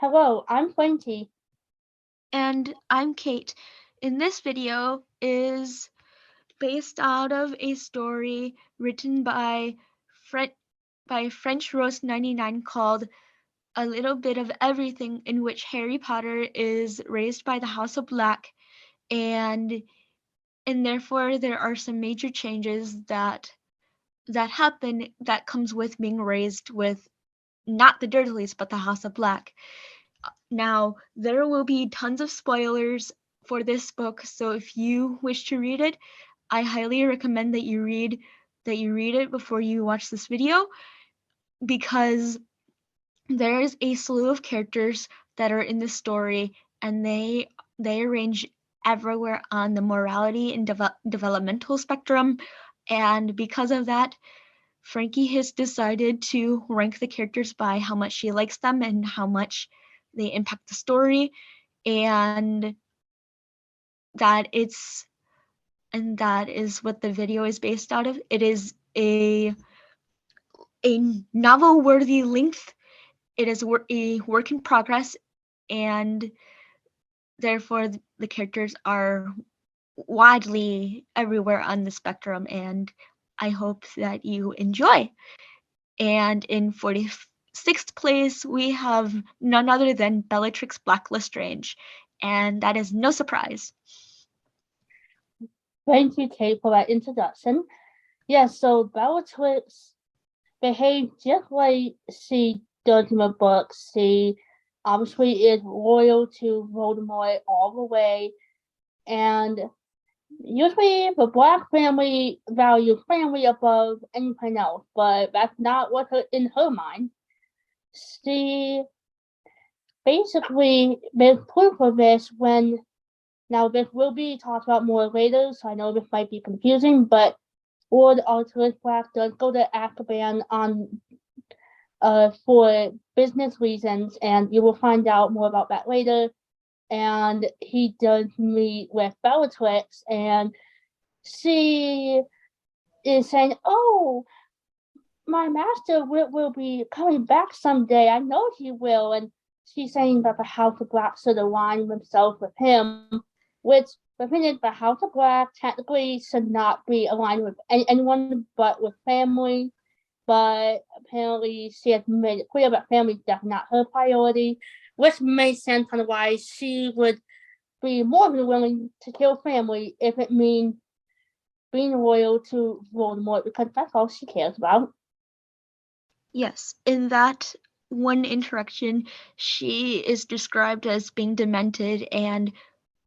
Hello, I'm Frankie. And I'm Kate. And this video is based out of a story written by French Rose 99 called A Little Bit of Everything, in which Harry Potter is raised by the House of Black, and therefore there are some major changes that happen that comes with being raised with not the Dursleys but the House of Black. Now, there will be tons of spoilers for this book, so if you wish to read it, I highly recommend that you read it before you watch this video, because there is a slew of characters that are in the story, and they range everywhere on the morality and developmental spectrum, and because of that, Frankie has decided to rank the characters by how much she likes them and how much they impact the story, and that it's and that is what the video is based out of. It is a novel worthy length. It is a work in progress, and therefore the characters are widely everywhere on the spectrum, and I hope that you enjoy. And in 46th place, we have none other than Bellatrix Black Lestrange, and that is no surprise. Thank you, Kate, for that introduction. Yes, so Bellatrix behaved just like she does in the books. She obviously is loyal to Voldemort all the way, and usually the Black family values family above anything else, but that's not what in her mind. She basically there's proof of this when now this will be talked about more later, so I know this might be confusing, but Lord Arthur Black does go to Azkaban on for business reasons, and you will find out more about that later. And he does meet with Bellatrix, and she is saying, "Oh, my master will be coming back someday. I know he will." And she's saying that the House of Black should align themselves with him, which the thing is, the House of Black technically should not be aligned with anyone but with family. But apparently, she has made it clear that family is definitely not her priority, which makes sense on why she would be more than willing to kill family if it means being loyal to Voldemort, because that's all she cares about. Yes, in that one interaction, she is described as being demented, and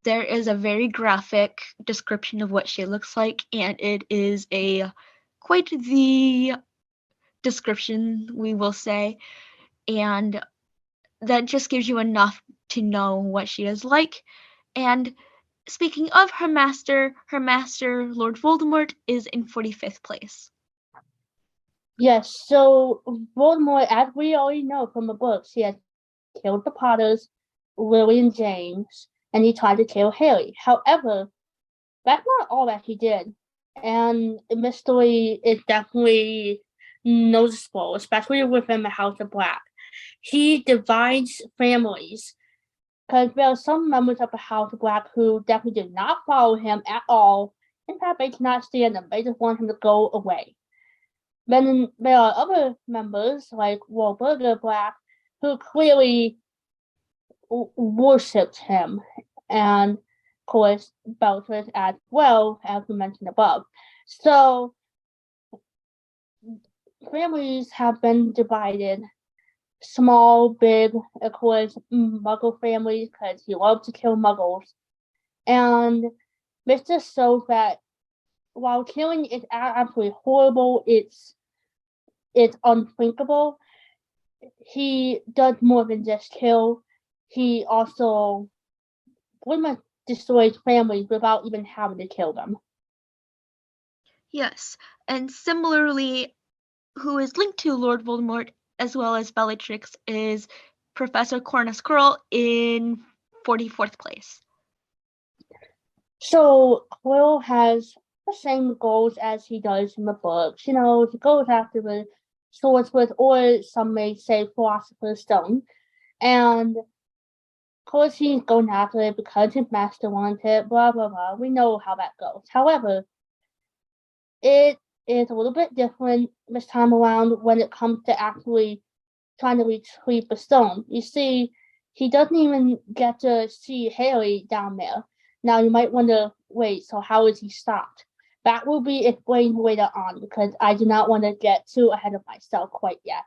there is a very graphic description of what she looks like, and it is a quite the description, we will say, and that just gives you enough to know what she is like. And speaking of her master, Lord Voldemort, is in 45th place. Yes, so Voldemort, as we already know from the books, he has killed the Potters, Lily and James, and he tried to kill Harry. However, that's not all that he did. And the story is definitely noticeable, especially within the House of Black. He divides families because there are some members of the House of Black who definitely did not follow him at all. In fact, they cannot stand him. They just want him to go away. Then there are other members like Wahlburger Black who clearly worshipped him, and of course Bellatrix as well, as we mentioned above. So families have been divided. Small, big, of course, Muggle families because he loved to kill Muggles, and this just shows that while killing is absolutely horrible, it's unthinkable. He does more than just kill. He also pretty much destroys families without even having to kill them. Yes, and similarly, who is linked to Lord Voldemort as well as Bellatrix is Professor Cornus Quirrell in 44th place. So Quill has the same goals as he does in the books. You know, he goes after the Swordsmith, or some may say Philosopher's Stone. And of course he's going after it because his master wants it, blah blah blah. We know how that goes. However, it is a little bit different this time around when it comes to actually trying to retrieve the stone. You see, he doesn't even get to see Harry down there. Now you might wonder, wait, so how is he stopped? That will be explained later on because I do not want to get too ahead of myself quite yet.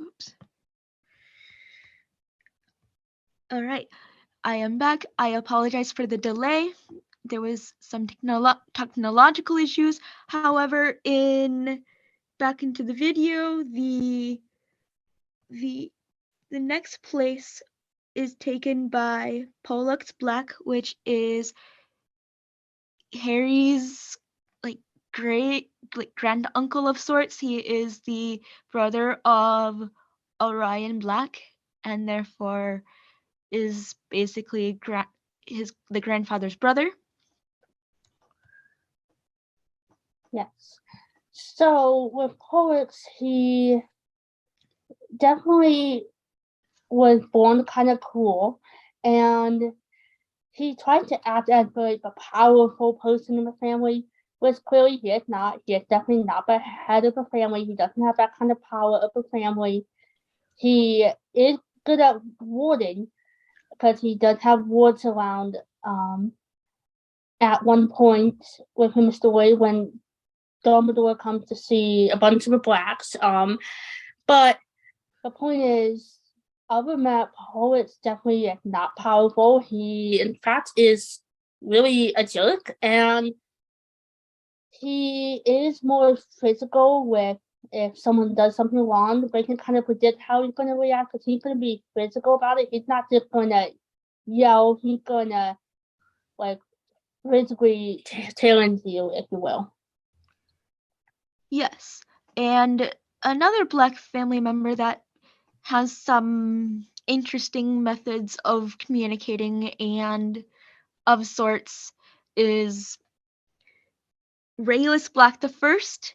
Oops. All right, I am back. I apologize for the delay. There was some technological issues. However, in back into the video, the next place is taken by Pollux Black, which is Harry's like great grand uncle of sorts. He is the brother of Orion Black, and therefore is basically the grandfather's brother. Yes. So with Pollux, he definitely was born kind of cool, and he tried to act as like a powerful person in the family, which clearly he is not. He is definitely not the head of the family. He doesn't have that kind of power of the family. He is good at warding because he does have wards around. At one point with him story when Dumbledore comes to see a bunch of the blacks. But the point is, other than that, Pollux definitely is not powerful. He, in fact, is really a jerk, and he is more physical with if someone does something wrong, but he can kind of predict how he's going to react because he's going to be physical about it. He's not just going to yell, he's going to, like, physically tail into you, if you will. Yes, and another Black family member that has some interesting methods of communicating and of sorts is Rayless Black the First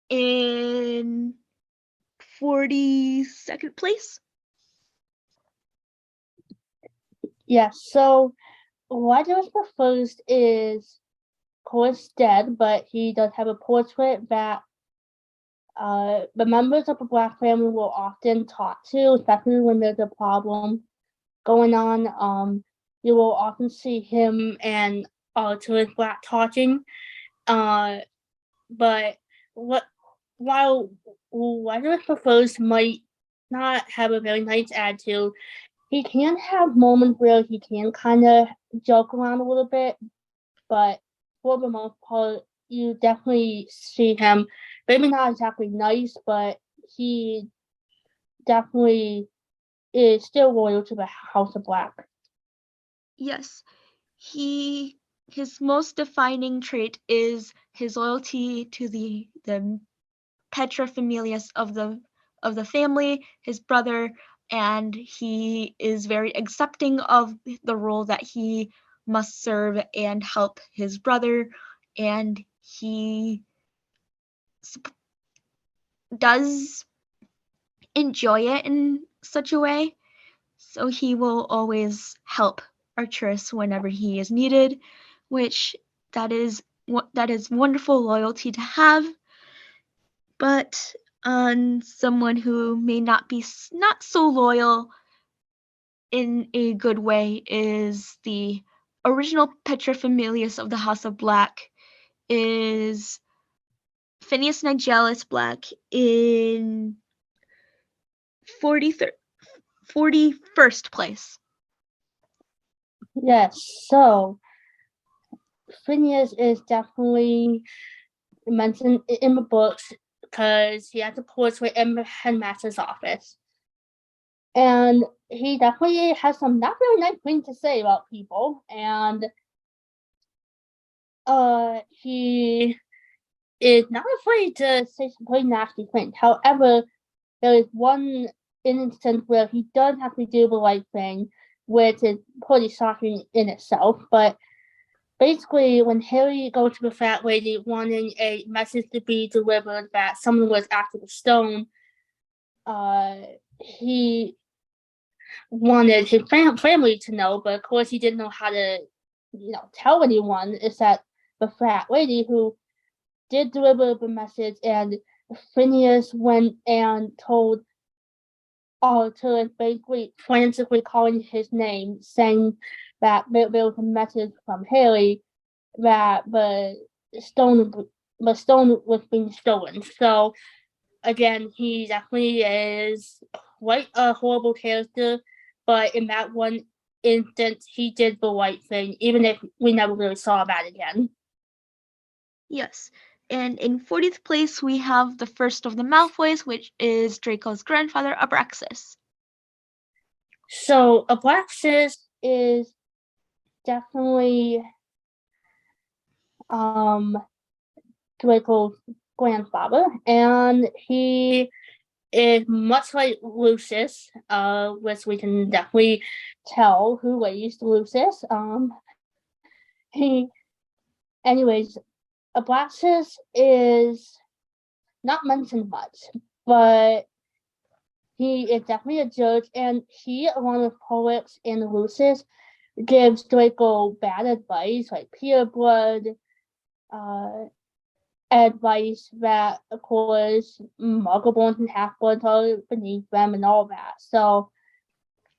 in 42nd place. Yes, so what was proposed is, of course, dead, but he does have a portrait that the members of the Black family will often talk to, especially when there's a problem going on. You will often see him and Arthur Black talking. But what while what was proposed might not have a very nice attitude, he can have moments where he can kind of joke around a little bit, but for the most part, you definitely see him maybe not exactly nice, but he definitely is still loyal to the House of Black. Yes, his most defining trait is his loyalty to the paterfamilias of the family, his brother, and he is very accepting of the role that he must serve and help his brother, and he does enjoy it in such a way, so he will always help Arcturus whenever he is needed, which that is wonderful loyalty to have. But on someone who may not be not so loyal in a good way is the original paterfamilias of the House of Black, is Phineas Nigellus Black in 41st place. Yes, so Phineas is definitely mentioned in the books because he had reports in the headmaster's office. And he definitely has some not very nice things to say about people. And he is not afraid to say some pretty nasty things. However, there is one instance where he does have to do the right thing, which is pretty shocking in itself. But basically, when Harry goes to the fat lady wanting a message to be delivered that someone was after the stone, he wanted his family to know, but of course he didn't know how to, tell anyone except the fat lady who did deliver the message, and Phineas went and told Arthur, basically frantically calling his name, saying that there was a message from Harry that the stone was being stolen. So again, he definitely is quite a horrible character, but in that one instance, he did the right thing, even if we never really saw that again. Yes. And in 40th place, we have the first of the Malfoys, which is Draco's grandfather, Abraxas. So Abraxas is definitely Draco's grandfather, and he is much like Lucius, which we can definitely tell who raised Lucius. He, anyways, Abraxas is not mentioned much, but he is definitely a judge, and he, along with Pollux and Lucius, gives Draco bad advice, like pure blood, advice that, of course, muggleborns and half-bloods are beneath them and all that. So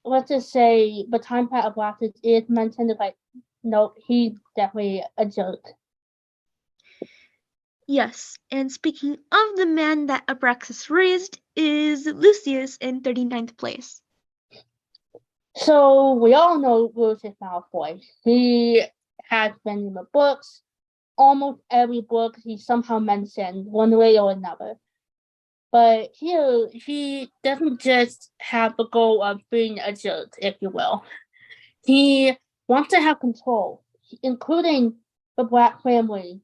let's just say the time that Abraxas is mentioned, like, nope, he's definitely a jerk. Yes, and speaking of the man that Abraxas raised is Lucius in 39th place. So we all know Lucius Malfoy. He has been in the books. Almost every book he somehow mentioned one way or another. But here, he doesn't just have the goal of being a jerk, if you will. He wants to have control, including the Black family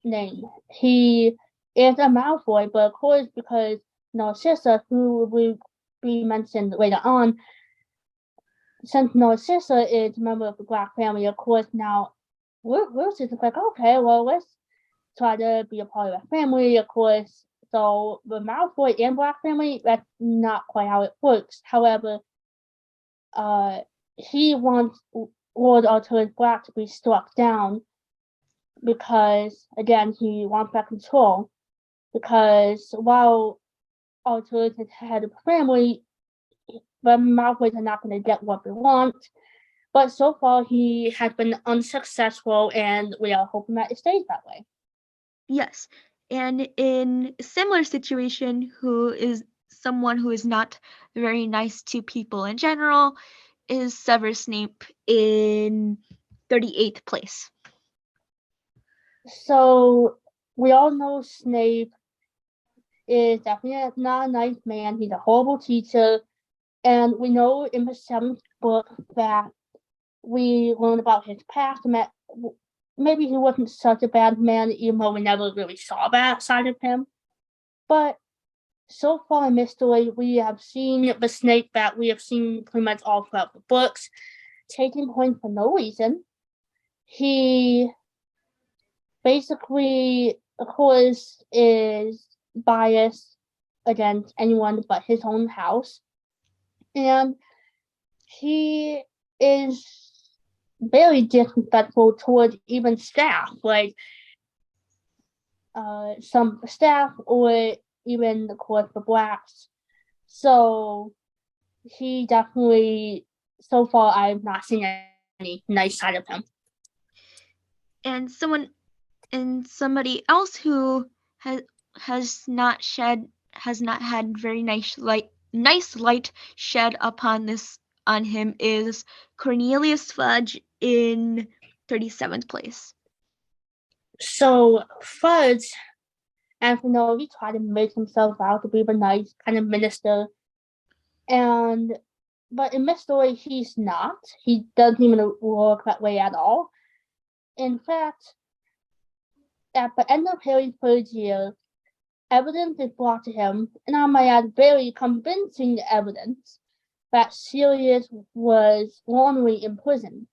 name. He is a Malfoy, but of course, because Narcissa, who will be mentioned later on, since Narcissa is a member of the Black family, of course, now Lucius is like, okay, well, let's try to be a part of that family, of course. So the Malfoy and Black family, that's not quite how it works. However, he wants Lord Arthurius Black to be struck down because, again, he wants that control. Because while Arthurius is head of the family, the Malfoys are not going to get what they want. But so far, he has been unsuccessful, and we are hoping that it stays that way. Yes, and in a similar situation, who is someone who is not very nice to people in general, is Severus Snape in 38th place. So we all know Snape is definitely not a nice man. He's a horrible teacher. And we know in the 7th book that we learn about his past and that maybe he wasn't such a bad man, even though we never really saw that side of him. But so far in this story, we have seen the Snape that we have seen pretty much all throughout the books, taking points for no reason. He basically, of course, is biased against anyone but his own house. And he is very disrespectful towards even staff, like some staff or even, of course, the Blacks. So he definitely, so far, I've not seen any nice side of him. And somebody else who has not had very nice light shed upon him is Cornelius Fudge in 37th place. So Fudge And he tried to make himself out to be a nice kind of minister. And but in this story, he's not. He doesn't even work that way at all. In fact, at the end of Harry's third year, evidence is brought to him, and I might add very convincing evidence, that Sirius was wrongly imprisoned.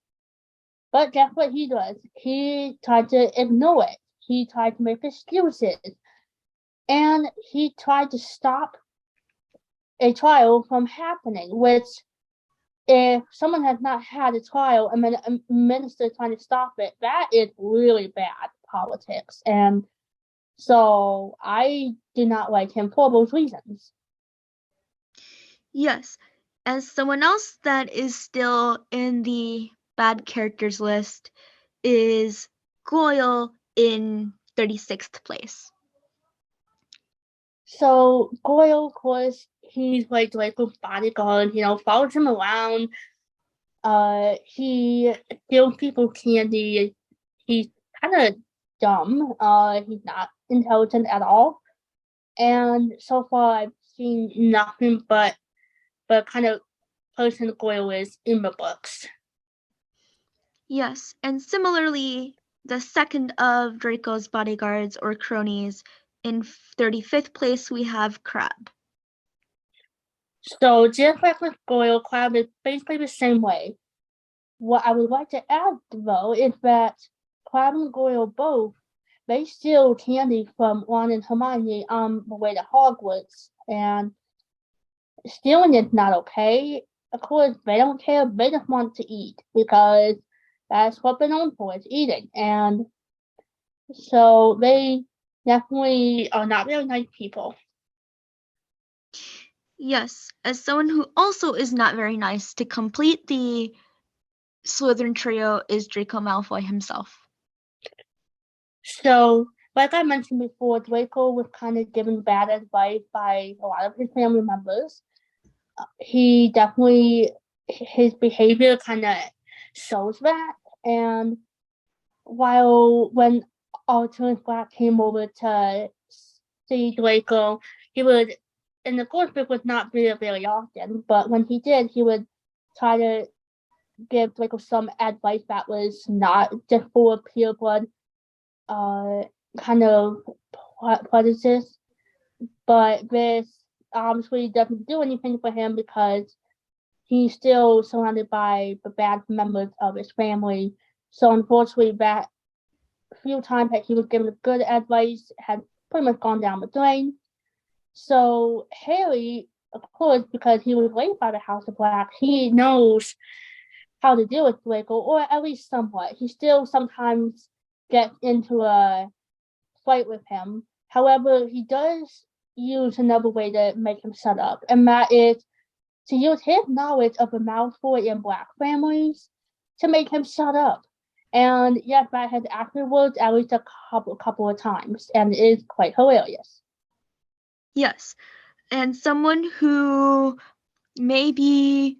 But guess what he does? He tried to ignore it. He tried to make excuses. And he tried to stop a trial from happening, which, if someone has not had a trial and then a minister trying to stop it, that is really bad politics. And so I do not like him for those reasons. Yes, as someone else that is still in the bad characters list is Goyle in 36th place. So Goyle, of course, he's like Draco's bodyguard, follows him around. He steals people candy. He's kind of dumb. He's not intelligent at all. And so far, I've seen nothing but kind of person Goyle is in the books. Yes, and similarly, the second of Draco's bodyguards or cronies, in 35th place we have Crabbe. So just like with Goyle, Crabbe is basically the same way. What I would like to add, though, is that Crabbe and Goyle both, they steal candy from Ron and Hermione on the way to Hogwarts, and stealing is not okay. Of course, they don't care. They just want to eat because that's what they're known for, is eating. And so they definitely are not very nice people. Yes, as someone who also is not very nice, to complete the Slytherin trio is Draco Malfoy himself. So, like I mentioned before, Draco was kind of given bad advice by a lot of his family members. He definitely, his behavior kind of shows that. And when Arthur Black came over to see Draco, he would, and of course it was not very, very often, but when he did, he would try to give Draco some advice that was not just full of pure blood, kind of prejudice. But this obviously doesn't do anything for him because he's still surrounded by the bad members of his family. So unfortunately, that few times that he was given good advice had pretty much gone down the drain. So Harry, of course, because he was raised by the House of Black, he knows how to deal with Draco, or at least somewhat. He still sometimes gets into a fight with him. However, he does use another way to make him shut up, and that is to use his knowledge of the Malfoy and Black families to make him shut up. And yes, that has afterwards at least a couple of times, and it is quite hilarious. Yes, and someone who may be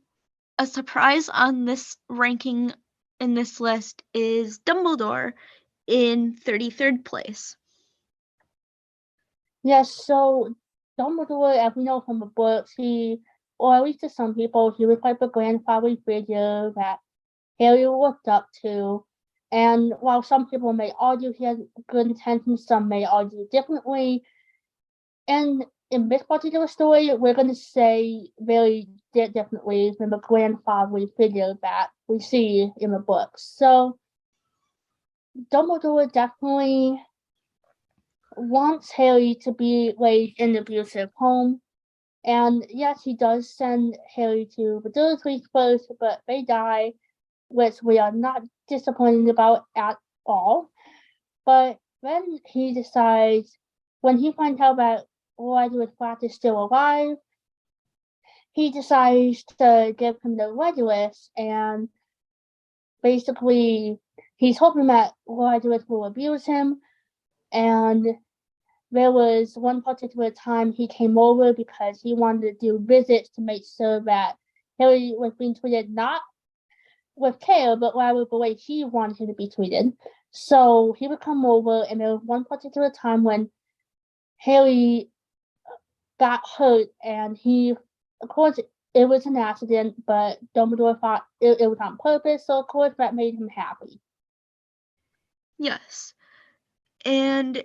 a surprise on this ranking in this list is Dumbledore in 33rd place. Yes, so Dumbledore, as we know from the books, or at least to some people, he was like a grandfather figure that Harry looked up to. And while some people may argue he had good intentions, some may argue differently. And in this particular story, we're going to say very differently than the grandfather figure that we see in the books. So Dumbledore definitely wants Harry to be raised in an abusive home. And yes, he does send Harry to the Dursleys first, but they die, which we are not disappointed about at all. But then he decides, when he finds out that Regulus Black is still alive, he decides to give him the Regulus, and basically he's hoping that Regulus will abuse him. And there was one particular time he came over because he wanted to do visits to make sure that Harry was being treated not with care, but rather the way he wanted him to be treated. So he would come over, and there was one particular time when Harry got hurt, and of course, it was an accident, but Dumbledore thought it was on purpose, so of course that made him happy. Yes. And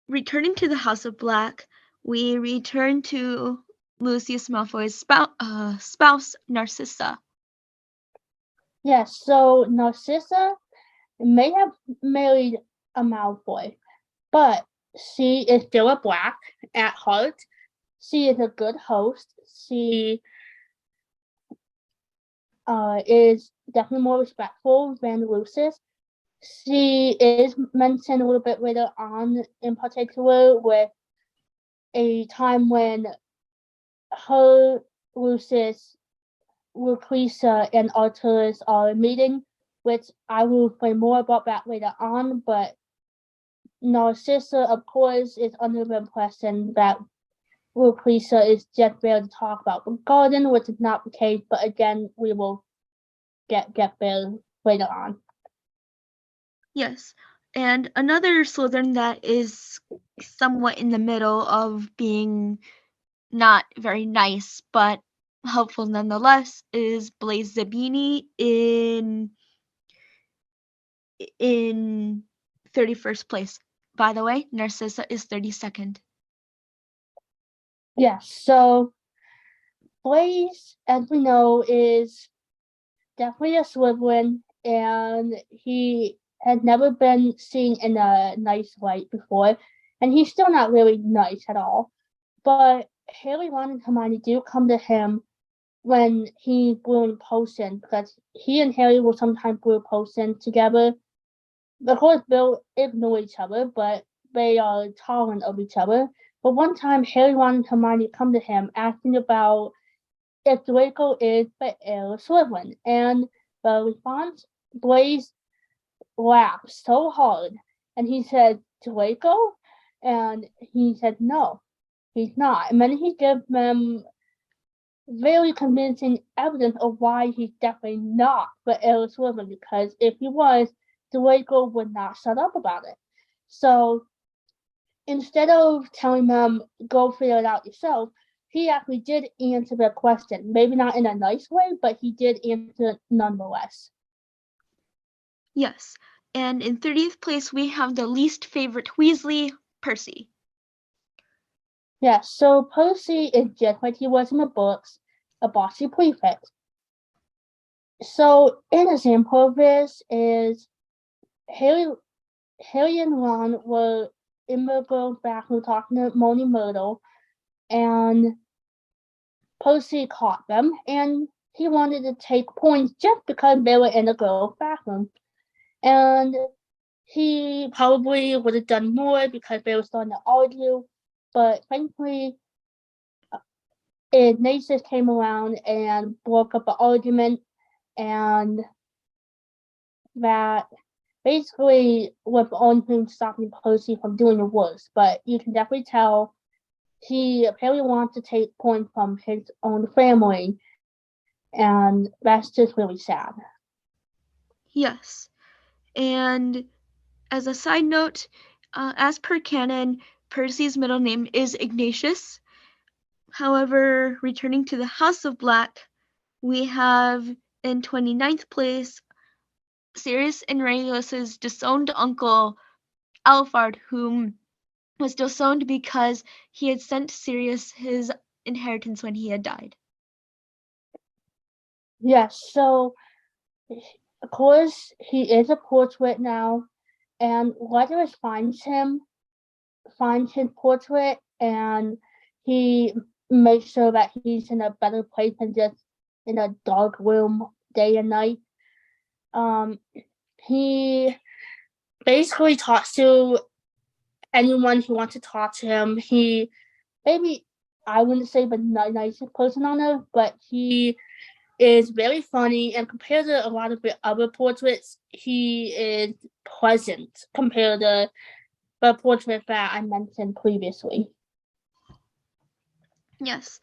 returning to the House of Black, we return to Lucius Malfoy's spouse, Narcissa. Yes, so Narcissa may have married a Malfoy, but she is still a Black at heart. She is a good host. She is definitely more respectful than Lucius. She is mentioned a little bit later on, in particular, with a time when her, Lucius, Lucrezia, and Arturus are meeting, which I will explain more about that later on, but Narcissa, of course, is under the impression that Lucrezia is just there to talk about the garden, which is not the case, but again, we will get there later on. Yes. And another Slytherin that is somewhat in the middle of being not very nice, but helpful nonetheless, is Blaise Zabini in 31st place. By the way, Narcissa is 32nd. Yes, so Blaise, as we know, is definitely a Slytherin, and he had never been seen in a nice light before, and he's still not really nice at all. But Harry, Ron, and Hermione do come to him when he's brewing potions, because he and Harry will sometimes brew potions together. Of course, they'll ignore each other, but they are tolerant of each other. But one time, Harry, Ron, and Hermione come to him asking about if Draco is the heir of Slytherin, and the response, Blaise laughed so hard, and he said, Draco? And he said, no, he's not. And then he gave them very convincing evidence of why he's definitely not the heir of Slytherin, because if he was, Draco would not shut up about it. So instead of telling them, go figure it out yourself, he actually did answer the question. Maybe not in a nice way, but he did answer it nonetheless. Yes. And in 30th place, we have the least favorite Weasley, Percy. Yes, so Percy is just like he was in the books, a bossy prefect. So an example of this is Harry and Ron were in the girls' bathroom talking to Moaning Myrtle, and Percy caught them, and he wanted to take points just because they were in the girls' bathroom. And he probably would have done more because they were starting to argue, but thankfully, Ignatius came around and broke up the argument, and that basically was the only thing stopping Percy from doing the worst. But you can definitely tell he apparently wants to take points from his own family, and that's just really sad. Yes. And as a side note, as per canon, Percy's middle name is Ignatius. However, returning to the House of Black, we have in 29th place Sirius and Regulus's disowned uncle, Alphard, whom was disowned because he had sent Sirius his inheritance when he had died. Yes, so of course he is a portrait now, and Letters finds his portrait, and he makes sure that he's in a better place than just in a dark room day and night. He basically talks to anyone who wants to talk to him. He maybe, I wouldn't say the nicest person on earth, but he is very funny, and compared to a lot of the other portraits, he is pleasant compared to the portrait that I mentioned previously. Yes.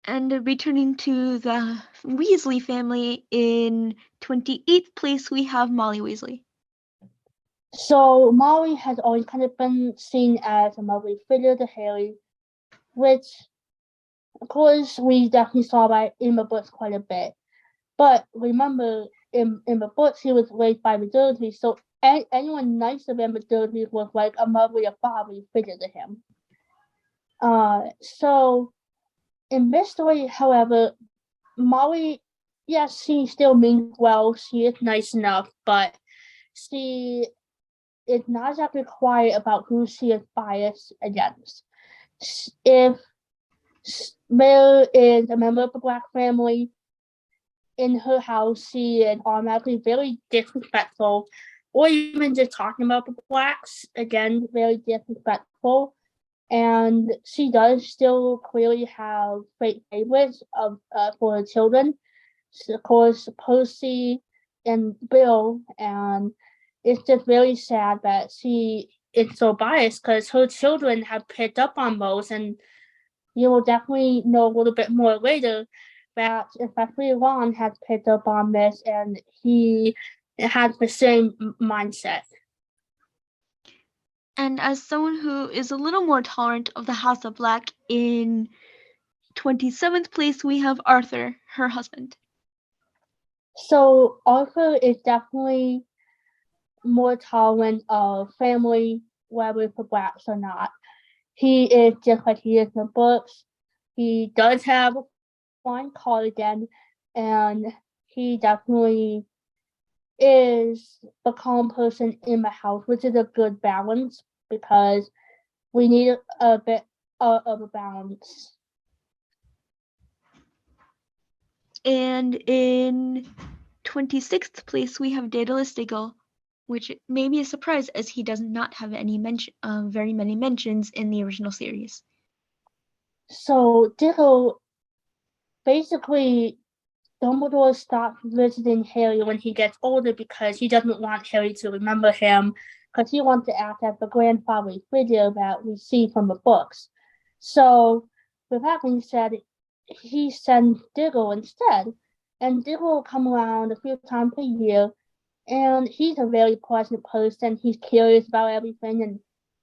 And returning to the Weasley family, in 28th place we have Molly Weasley. So Molly has always kind of been seen as a motherly figure to Harry, which of course we definitely saw that in the books quite a bit. But remember, in the books, he was raised by the Dursleys, so anyone nicer than the Dursleys was like a motherly or fatherly figure to him. So in this story, however, Molly, yes, she still means well. She is nice enough, but she is not exactly quiet about who she is biased against. If there is a member of the Black family in her house, she is automatically very disrespectful, or even just talking about the blacks, again, very disrespectful. And she does still clearly have great favorites for her children. So, of course, Percy and Bill, and it's just very sad that she is so biased because her children have picked up on those, and you will definitely know a little bit more later that especially Ron has picked up on this and he has the same mindset. And as someone who is a little more tolerant of the House of Black, in 27th place we have Arthur, her husband. So Arthur is definitely more tolerant of family, whether for blacks or not. He is just like he is in the books. He does have a fine cardigan, and he definitely is the calm person in the house, which is a good balance because we need a bit of a balance. And in 26th place we have Daedalus Diggle, which may be a surprise as he does not have any very many mentions in the original series. So Diggle, basically, Dumbledore stops visiting Harry when he gets older because he doesn't want Harry to remember him because he wants to act as the grandfatherly figure that we see from the books. So, with that being said, he sends Diggle instead, and Diggle will come around a few times a year, and he's a very pleasant person. He's curious about everything, and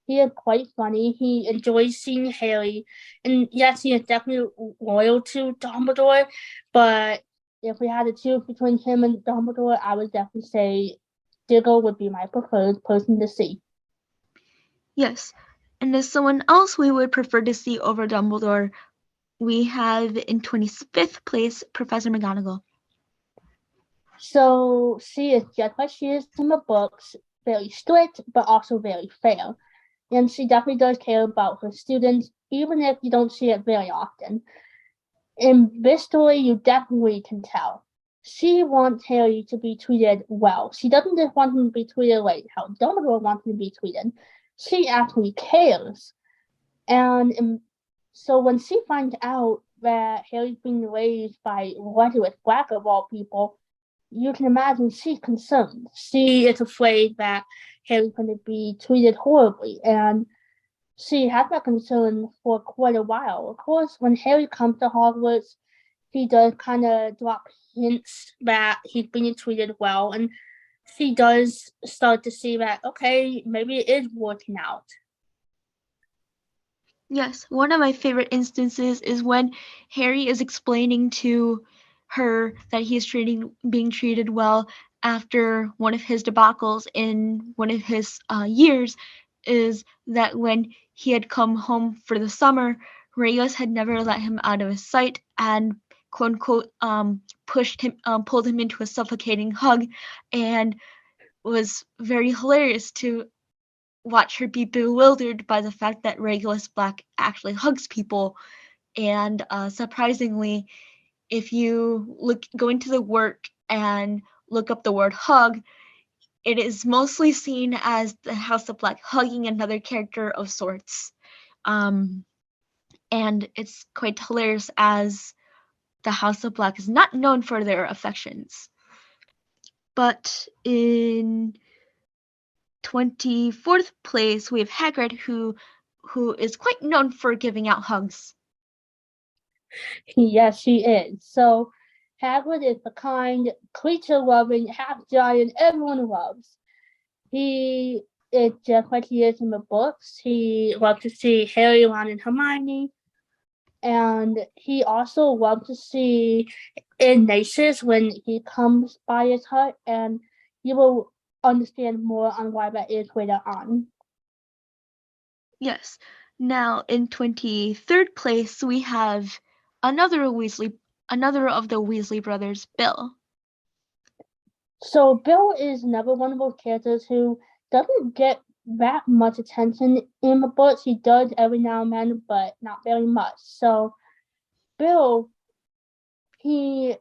he is quite funny. He enjoys seeing Harry, and yes, he is definitely loyal to Dumbledore. But if we had to choose between him and Dumbledore, I would definitely say Diggle would be my preferred person to see. Yes, and as someone else we would prefer to see over Dumbledore, we have in 25th place Professor McGonagall. So she is just like she is in the books, very strict, but also very fair. And she definitely does care about her students, even if you don't see it very often. In this story, you definitely can tell. She wants Harry to be treated well. She doesn't just want him to be treated like how Dumbledore wants him to be treated. She actually cares. And so when she finds out that Harry's being raised by Ledwith Black of all people, you can imagine she's concerned. She is afraid that Harry's going to be treated horribly, and she had that concern for quite a while. Of course, when Harry comes to Hogwarts, he does kind of drop hints that he's being treated well, and she does start to see that, okay, maybe it is working out. Yes, one of my favorite instances is when Harry is explaining to her that he is being treated well after one of his debacles in one of his years, is that when he had come home for the summer, Regulus had never let him out of his sight and quote unquote pulled him into a suffocating hug, and was very hilarious to watch her be bewildered by the fact that Regulus Black actually hugs people. And surprisingly, if you go into the work and look up the word hug, it is mostly seen as the House of Black hugging another character of sorts. Um, and it's quite hilarious as the House of Black is not known for their affections. But in 24th place, we have Hagrid, who is quite known for giving out hugs. Yes, she is. So Hagrid is the kind, creature-loving, half-giant everyone loves. he is just like he is in the books. He loves to see Harry, Ron, and Hermione. And he also loves to see Ignatius when he comes by his hut, and you will understand more on why that is later on. Yes. Now, in 23rd place, we have another of the Weasley brothers, Bill. So Bill is another one of those characters who doesn't get that much attention in the books. He does every now and then, but not very much. So Bill, he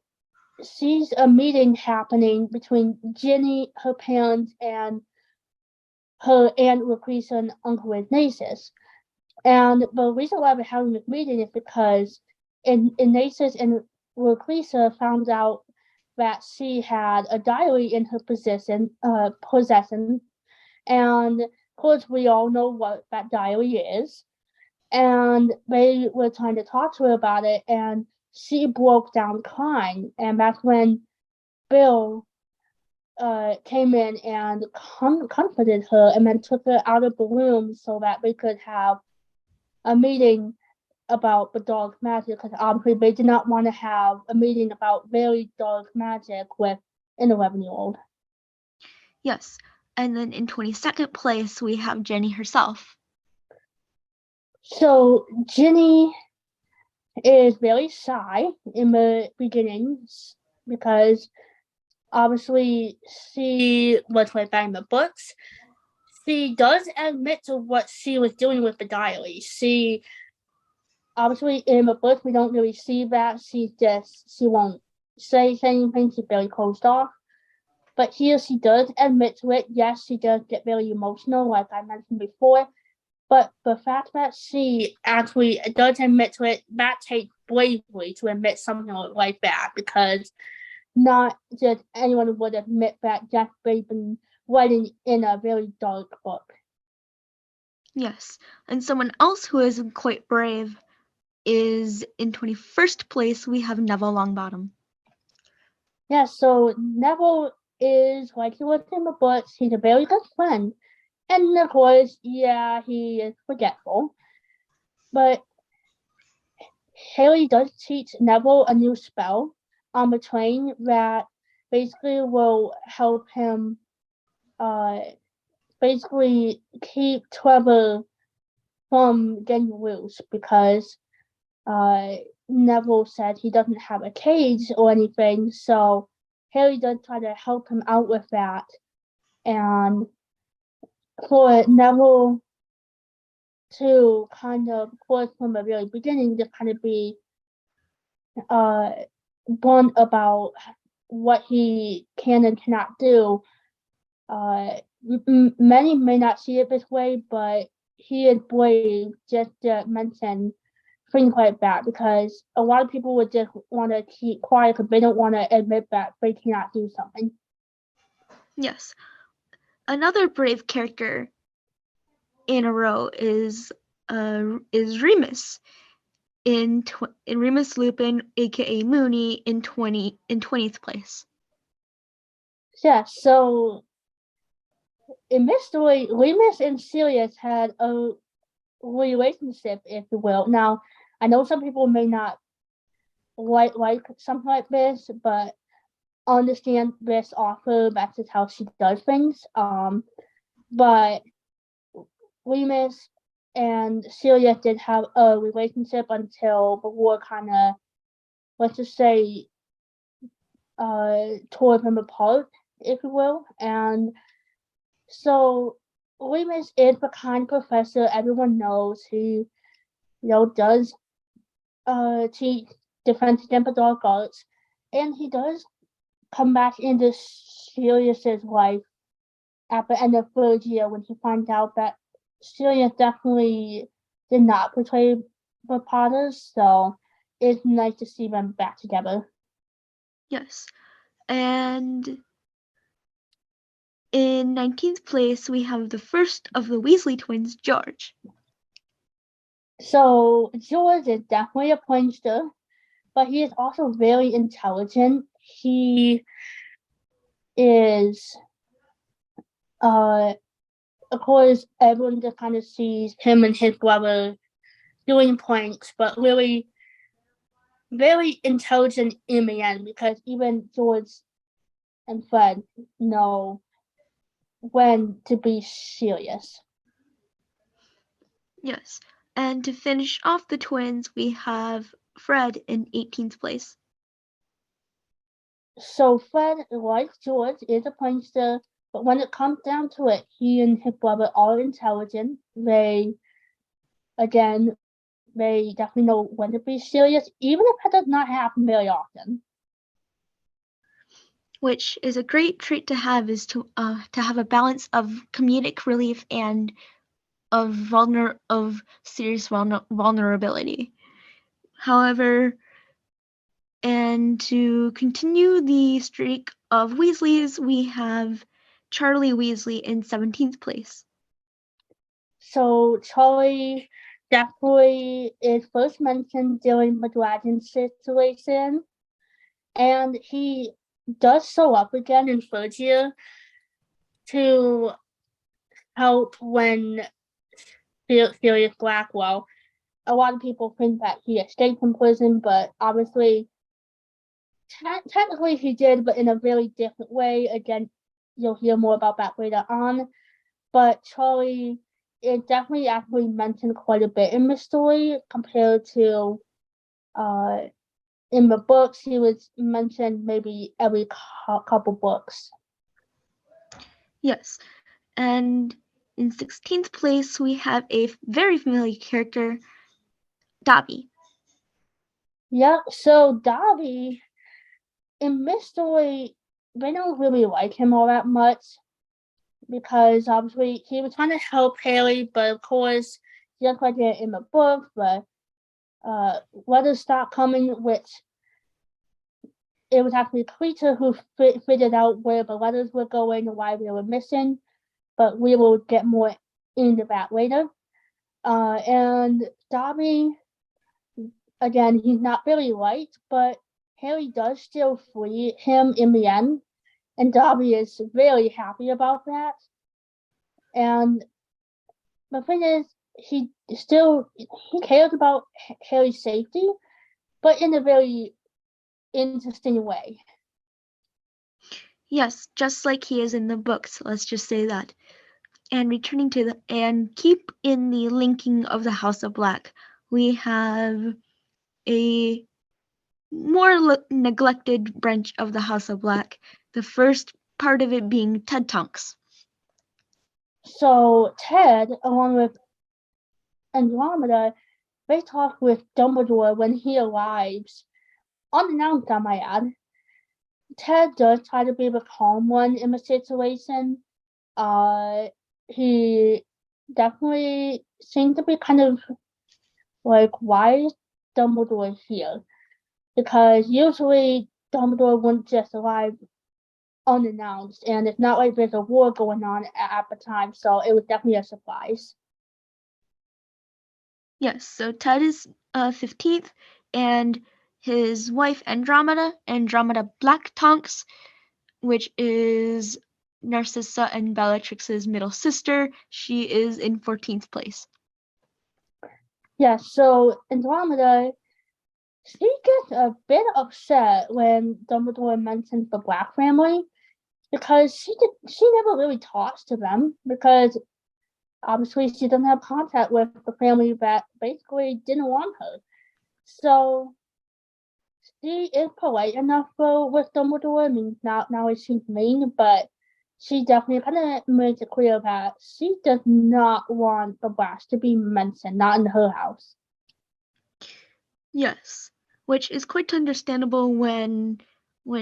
sees a meeting happening between Ginny, her parents, and her aunt Lucretia and Uncle Ignatius. And the reason why we're having this meeting is because Ignatius and Lucretia found out that she had a diary in her possession, and of course we all know what that diary is. And they were trying to talk to her about it, and she broke down crying, and that's when Bill came in and comforted her, and then took her out of the room so that they could have a meeting about the dark magic, because obviously they did not want to have a meeting about very dark magic with an 11-year-old. Yes. And then in 22nd place, we have Jenny herself. So Ginny is very shy in the beginnings because obviously she was like that in the books. She does admit to what she was doing with the diary. She obviously in the book we don't really see that. She won't say anything. She's very closed off. But here she does admit to it. Yes, she does get very emotional, like I mentioned before. But the fact that she actually does admit to it, that takes bravery to admit something like that, because not just anyone would admit that Jack they've been writing in a very dark book. Yes. And someone else who is quite brave is in 21st place, we have Neville Longbottom. Yeah, so Neville is like he was in the books. He's a very good friend. And of course, yeah, he is forgetful. But Harry does teach Neville a new spell on the train that basically will help him basically keep Trevor from getting loose, because uh, Neville said he doesn't have a cage or anything, so Harry does try to help him out with that. And for Neville to kind of, course, from the very beginning, to kind of be uh, blunt about what he can and cannot do. Many may not see it this way, but he is brave just to mention things like that, because a lot of people would just want to keep quiet because they don't want to admit that they cannot do something. Yes. Another brave character in a row is Remus in Remus Lupin, aka Moony, in 20th place. Yeah, so in this story, Remus and Sirius had a relationship, if you will. Now, I know some people may not like something like this, but understand this author, that's just how she does things. But Remus and Celia did have a relationship until the war kind of, let's just say, tore them apart, if you will. And so Remus is the kind professor everyone knows who, does teach defense against the dark arts, and he does come back into Sirius's life at the end of third year when he finds out that Sirius definitely did not betray the Potters, so it's nice to see them back together. Yes. And in 19th place, we have the first of the Weasley twins, George. So George is definitely a prankster, but he is also very intelligent. He is Uh, of course, everyone just kind of sees him and his brother doing pranks, but really very intelligent in the end because even George and Fred know when to be serious. Yes. And to finish off the twins, we have Fred in 18th place. So Fred, like George, is a prankster, but when it comes down to it, he and his brother are intelligent. Again, they definitely know when to be serious, even if that does not happen very often. Which is a great trait to have, is to have a balance of comedic relief and of serious vulnerability. However, and to continue the streak of Weasleys, we have Charlie Weasley in 17th place. So Charlie definitely is first mentioned during the dragon situation, and he does show up again in third year to help when Sirius Blackwell. A lot of people think that he escaped from prison, but obviously, technically he did, but in a very different way. Again, you'll hear more about that later on. But Charlie is definitely actually mentioned quite a bit in the story compared to in the books. He was mentioned maybe every couple books. Yes. And in 16th place, we have a very familiar character, Dobby. Yeah, so Dobby, in this story, they don't really like him all that much because obviously he was trying to help Haley, but of course, just like in the book, the letters stopped coming, which it was actually Creature who figured out where the letters were going and why they were missing, but we will get more into that later. And Dobby, again, he's not really liked, but Harry does still free him in the end, and Dobby is very happy about that. And the thing is, he cares about Harry's safety, but in a very interesting way. Yes, just like he is in the books, let's just say that. And returning to and keep in the linking of the House of Black, we have a more neglected branch of the House of Black, the first part of it being Ted Tonks. So Ted, along with Andromeda, they talk with Dumbledore when he arrives, unannounced, I might add. Ted does try to be the calm one in the situation. He definitely seems to be kind of like, why is Dumbledore here? Because usually Dumbledore wouldn't just arrive unannounced, and it's not like there's a war going on at the time, so it was definitely a surprise. Yes, so Ted is 15th, and his wife Andromeda Black Tonks, which is Narcissa and Bellatrix's middle sister, she is in 14th place. Yeah, so Andromeda, she gets a bit upset when Dumbledore mentions the Black family because she never really talks to them because obviously she doesn't have contact with the family that basically didn't want her. So she is polite enough with Dumbledore. I mean, not now she's mean, but she definitely kind of makes it clear that she does not want the Blacks to be mentioned, not in her house. Yes, which is quite understandable when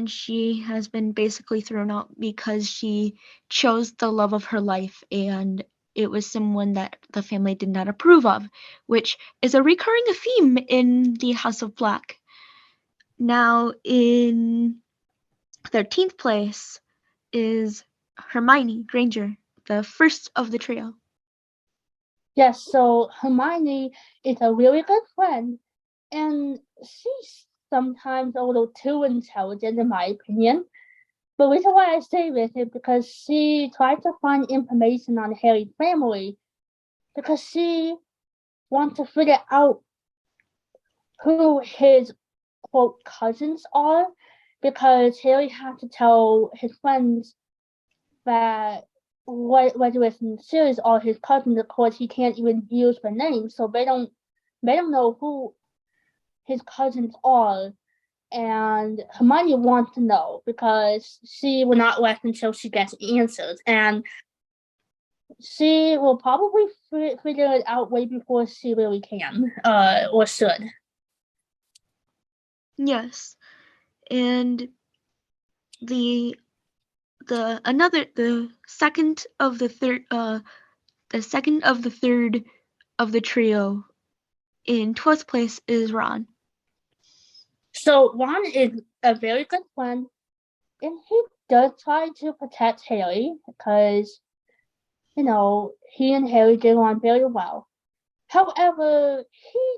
she has been basically thrown out because she chose the love of her life and it was someone that the family did not approve of, which is a recurring theme in the House of Black. Now, in 13th place is Hermione Granger, the first of the trio. Yes, so Hermione is a really good friend, and she's sometimes a little too intelligent, in my opinion. But the reason why I say this is because she tried to find information on Harry's family because she wants to figure out who his quote cousins are because Harry had to tell his friends that whether it's in the series or his cousins, of course, he can't even use the name, so they don't know who his cousins are. And Hermione wants to know because she will not rest until she gets answers, and she will probably figure it out way before she really can, or should. Yes. And the second of the third of the trio in 12th place is Ron. So Ron is a very good friend, and he does try to protect Harry because, he and Harry get on very well. However, he,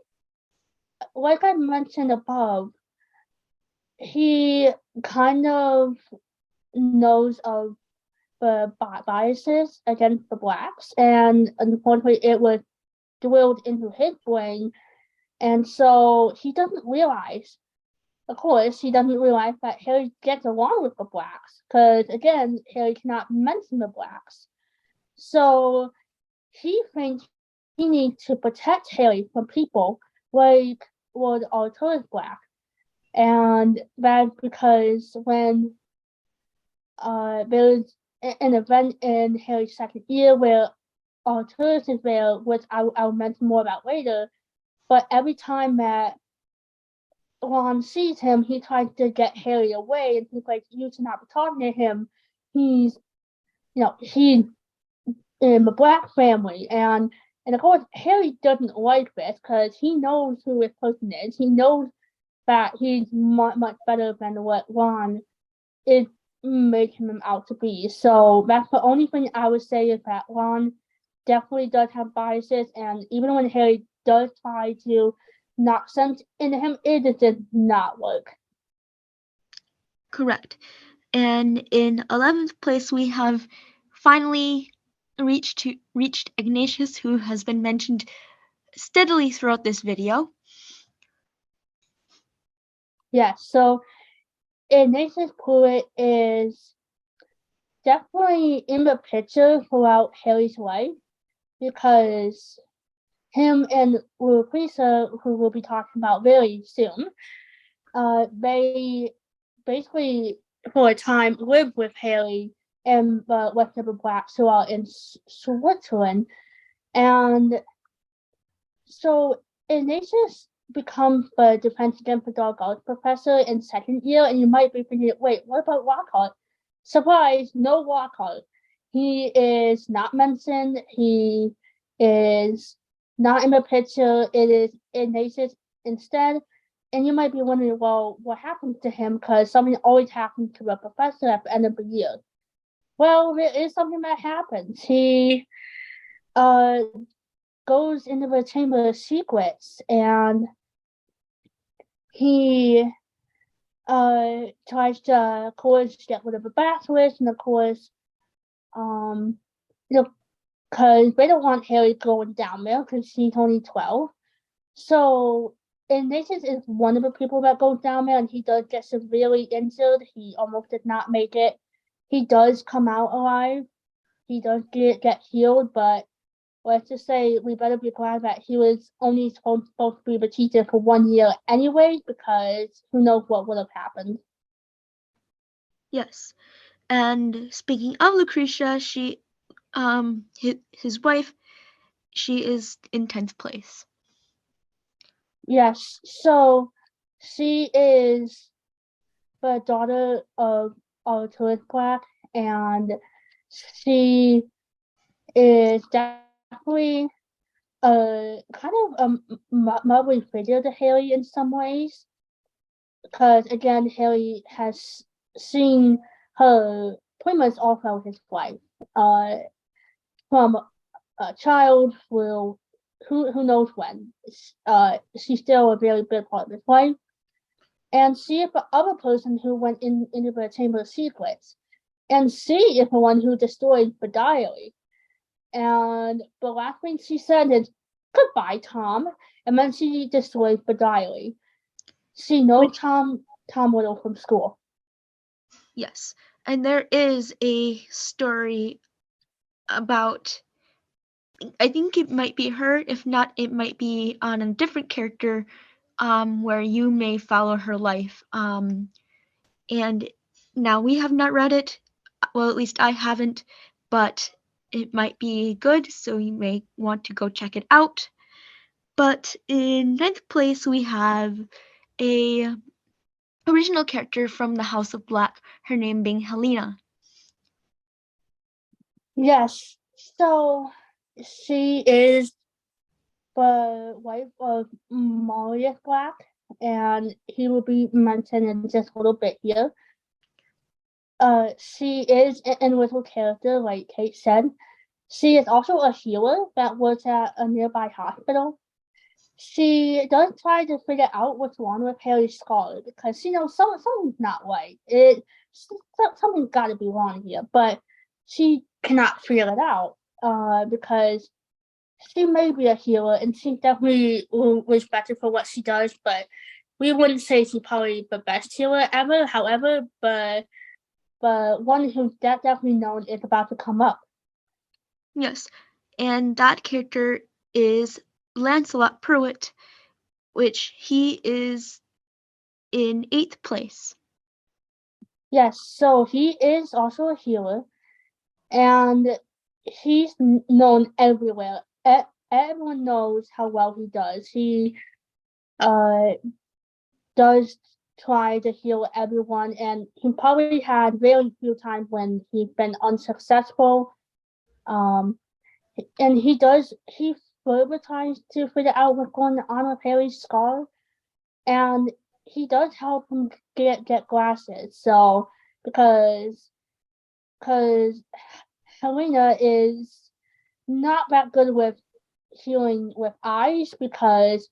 like I mentioned above, he kind of knows of the biases against the blacks, and unfortunately, it was drilled into his brain, and so he doesn't realize. Of course, he doesn't realize that Harry gets along with the blacks, because again, Harry cannot mention the blacks. So he thinks he needs to protect Harry from people like Lord Arthur Black, and that's because when there's an event in Harry's second year where Arthur is there, which I'll mention more about later. But every time that Ron sees him, he tries to get Harry away, and he's like, "You should not be talking to him. He's, he's in the Black family," and of course Harry doesn't like this because he knows who this person is. He knows that he's much better than what Ron is making him out to be. So that's the only thing I would say is that Ron definitely does have biases, and even when Harry does try to knock sense into him, it just does not work. Correct. And in 11th place, we have finally reached Ignatius, who has been mentioned steadily throughout this video. Yes, so Ignatius Pruitt is definitely in the picture throughout Harry's life because him and Lucrezia, who we'll be talking about very soon, they basically for a time lived with Harry and the rest of the blacks who are in Switzerland. And so Ignatius becomes the Defense Against the Dark Arts professor in second year, and you might be thinking, wait, what about Lockhart? Surprise, no Lockhart. He is not mentioned. He is not in the picture. It is Ignatius instead. And you might be wondering, well, what happened to him? Because something always happens to the professor at the end of the year. Well, there is something that happens. He uh, goes into the Chamber of Secrets, and he tries to, of course, get rid of the basilisk, and of course, um, because they don't want Harry going down there because he's only 12. So Ignatius is one of the people that goes down there, and he does get severely injured. He almost did not make it. He does come out alive. He does get healed, but let's just say we better be glad that he was only supposed to be the teacher for 1 year anyway, because who knows what would have happened. Yes. And speaking of Lucretia, his wife, she is in 10th place. Yes, so she is the daughter of Arthur Black, and she is definitely a kind of a motherly figure to Harry in some ways, because again, Harry has seen her pretty much all throughout his life, uh, from a child through who knows when. She's still a very big part of his life. and C is the other person who went into the Chamber of Secrets. And C is the one who destroyed the diary. And the last thing she said is, "Goodbye, Tom." And then she destroys the diary. She knows Tom Riddle from school. Yes. And there is a story about, I think it might be her. If not, it might be on a different character, where you may follow her life. And now we have not read it. Well, at least I haven't, but it might be good, so you may want to go check it out. But in ninth place, we have a original character from the House of Black, her name being Helena. Yes, so she is the wife of Marius Black, and he will be mentioned in just a little bit here. She is an individual character, like Kate said. She is also a healer that works at a nearby hospital. She does try to figure out what's wrong with Harry's scar because she knows something's not right. Something's got to be wrong here, but she cannot figure it out. Because she may be a healer and she definitely respected for what she does, but we wouldn't say she's probably the best healer ever. However, but one who's definitely known is about to come up. Yes, and that character is Lancelot Pruitt, which he is in 8th place. Yes, so he is also a healer, and he's known everywhere. Everyone knows how well he does. He does try to heal everyone, and he probably had very few times when he's been unsuccessful. And he further tries to figure out what's going on with Harry's scar, and he does help him get glasses. So because Helena is not that good with healing with eyes because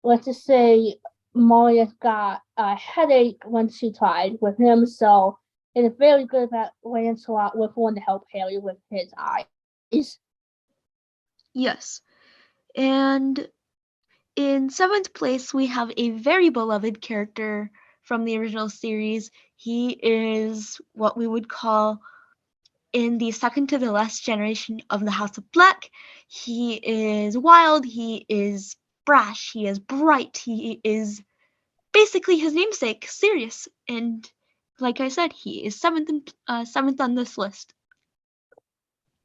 let's just say Marius got a headache when she tried with him, so it is very good that Lancelot was willing to help Harry with his eyes. Yes, and in 7th place, we have a very beloved character from the original series. He is what we would call in the second to the last generation of the House of Black. He is wild, he is brash, he is bright, he is basically his namesake, Sirius. And like I said, he is seventh on this list.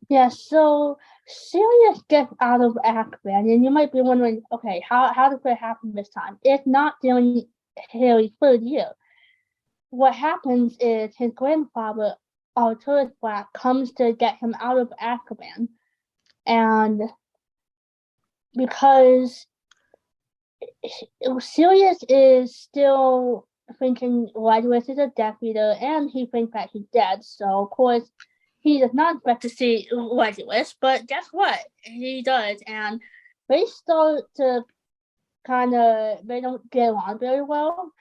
Yeah, so Sirius gets out of Azkaban, and you might be wondering, okay, how did it happen this time? It's not during Harry's third year. What happens is his grandfather, Arthur Black, comes to get him out of Azkaban, and because Sirius is still thinking Ledwith is a Death Eater, and he thinks that he's dead, so of course he does not expect to see Ledwith, but guess what? He does, and they start to they don't get along very well.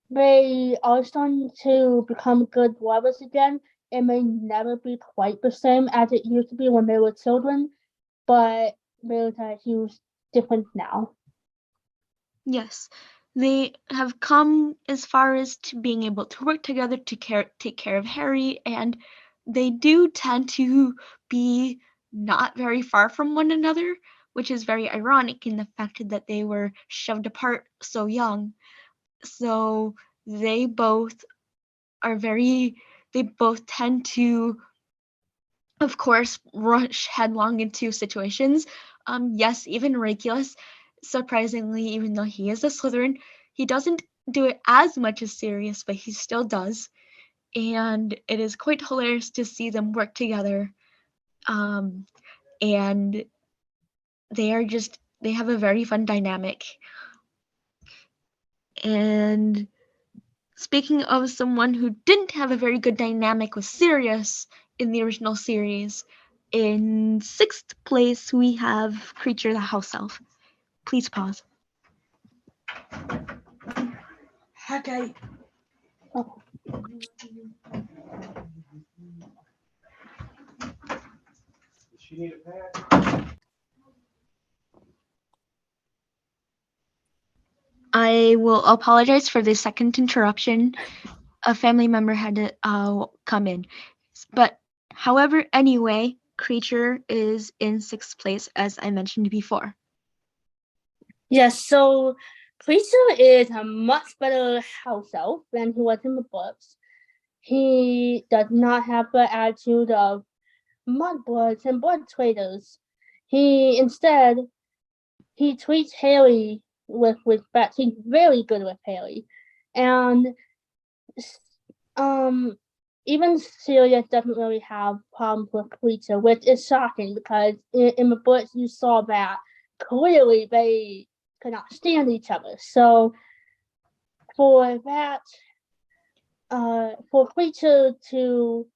They are starting to become good lovers again. It may never be quite the same as it used to be when they were children, but there's a huge difference now. Yes, they have come as far as to being able to work together to take care of Harry, and they do tend to be not very far from one another, which is very ironic in the fact that they were shoved apart so young. So they both they both tend to, of course, rush headlong into situations. Yes, even Regulus, surprisingly, even though he is a Slytherin, he doesn't do it as much as Sirius, but he still does. And it is quite hilarious to see them work together. And they have a very fun dynamic. And speaking of someone who didn't have a very good dynamic with Sirius in the original series, in 6th place we have Creature the House Elf. Please pause. Okay. Oh, Does she need a pad? I will apologize for the second interruption. A family member had to come in. But however, anyway, Creature is in 6th place, as I mentioned before. yes, so Creature is a much better house elf than he was in the books. He does not have the attitude of mudbloods and blood traders. Instead he treats Harry with respect. He's very good with Harry, and um, even Sirius doesn't really have problems with Creature, which is shocking because in the books you saw that clearly they could not stand each other. So for that, for Creature to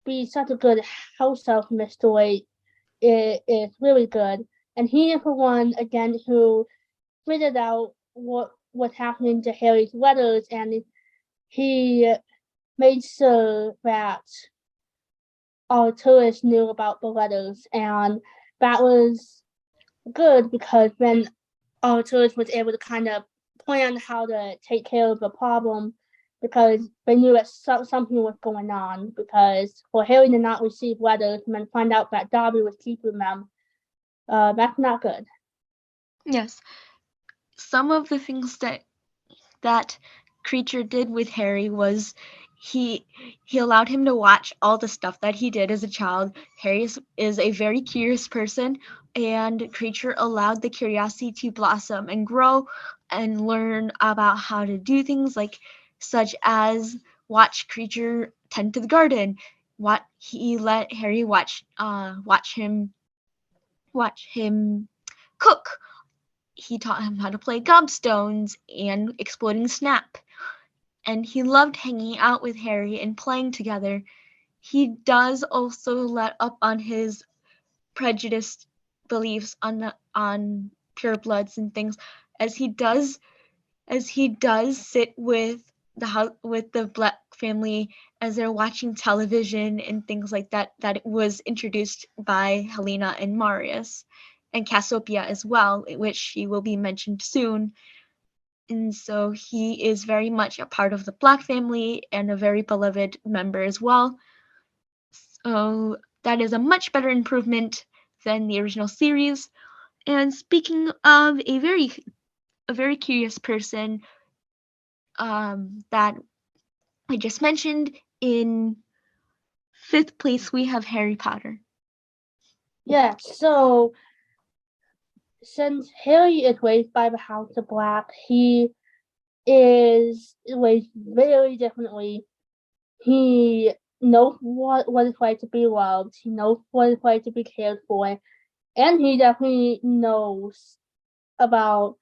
be such a good house elf in the story is really good. And he is the one again who figured out what was happening to Harry's letters, and he made sure that all tourists knew about the letters, and that was good because then all tourists was able to kind of plan how to take care of the problem because they knew that something was going on. Because for Harry to not receive letters and then find out that Dobby was keeping them, that's not good. Yes. Some of the things that Creature did with Harry was he allowed him to watch all the stuff that he did as a child. Harry is a very curious person, and Creature allowed the curiosity to blossom and grow and learn about how to do things such as watch Creature tend to the garden. What he let Harry watch him cook. He taught him how to play gobstones and exploding snap. And he loved hanging out with Harry and playing together. He does also let up on his prejudiced beliefs on purebloods and things, as he does sit with the Black family as they're watching television and things like that it was introduced by Helena and Marius, and Cassiopeia as well, which she will be mentioned soon. And so he is very much a part of the Black family and a very beloved member as well. So that is a much better improvement than the original series. And speaking of a very curious person that I just mentioned, in 5th place we have Harry Potter. Yeah, so since Harry is raised by the House of Black, he is raised very differently. He knows what it's like to be loved. He knows what it's like to be cared for, and he definitely knows about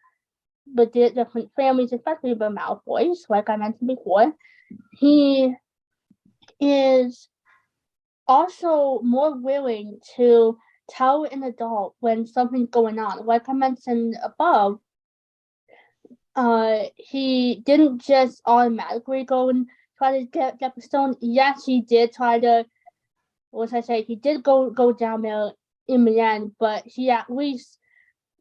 the different families, especially the Malfoys, like I mentioned before. He is also more willing to tell an adult when something's going on. Like I mentioned above, he didn't just automatically go and try to get the stone. Yes, he did try to. What should I say? He did go down there in the end, but he at least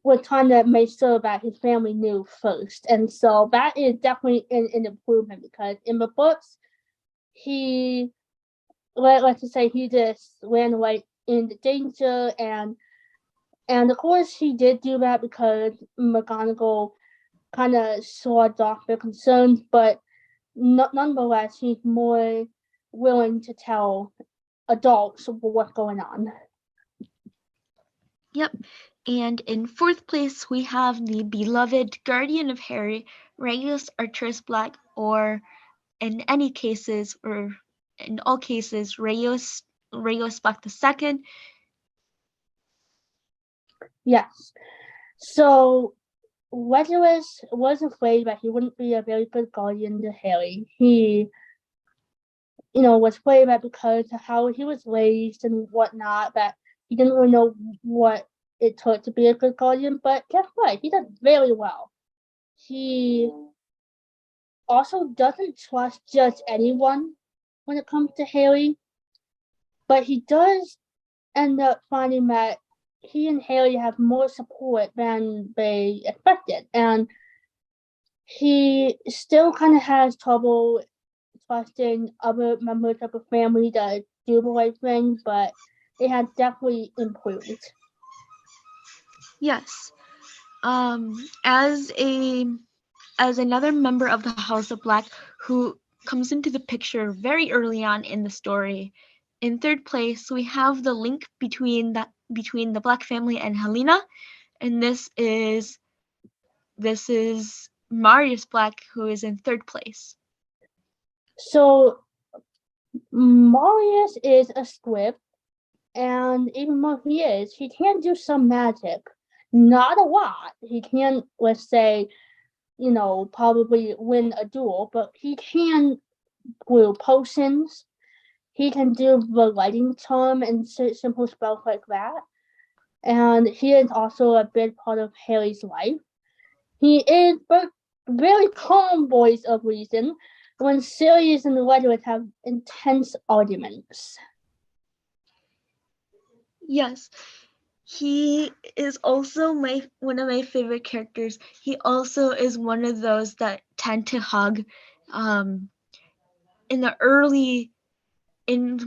was trying to make sure that his family knew first, and so that is definitely an improvement because in the books, he let's just say he just ran away into danger, and of course he did do that because McGonagall kind of sawed off their concerns, but nonetheless, he's more willing to tell adults what's going on. Yep. And in 4th place, we have the beloved guardian of Harry, Regulus Arcturus Black, or in all cases, Regulus Black II. Yes. So Regulus was afraid that he wouldn't be a very good guardian to Harry. He, was afraid that because of how he was raised and whatnot, that he didn't really know what it took to be a good guardian. But guess what? He did very well. He also doesn't trust just anyone when it comes to Harry, but he does end up finding that he and Harry have more support than they expected, and he still kind of has trouble trusting other members of the family that do the right thing, but it has definitely improved. Yes. As another member of the House of Black who comes into the picture very early on in the story, in third place we have the link between the Black family and Helena, and this is Marius Black, who is in third place. So Marius is a squib, and even though he can do some magic. Not a lot. He can, let's say, probably win a duel, but he can brew potions. He can do the lighting charm and simple spells like that. And he is also a big part of Harry's life. He is the very calm voice of reason when Sirius and Ledwith have intense arguments. Yes, he is also one of my favorite characters. He also is one of those that tend to hug. In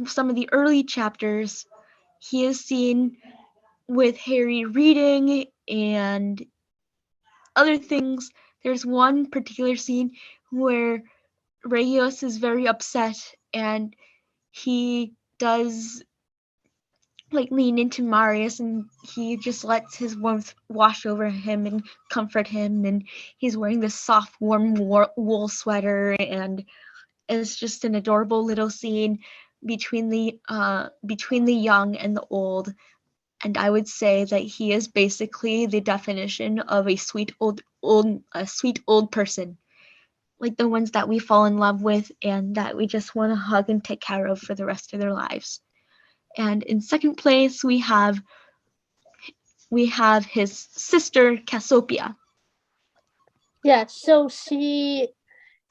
some of the early chapters, he is seen with Harry reading and other things. There's one particular scene where Regulus is very upset and he does lean into Marius, and he just lets his warmth wash over him and comfort him, and he's wearing this soft warm wool sweater, and it's just an adorable little scene between the young and the old. And I would say that he is basically the definition of a sweet old person, like the ones that we fall in love with and that we just want to hug and take care of for the rest of their lives. And in second place, we have his sister Cassiopeia. Yeah, so she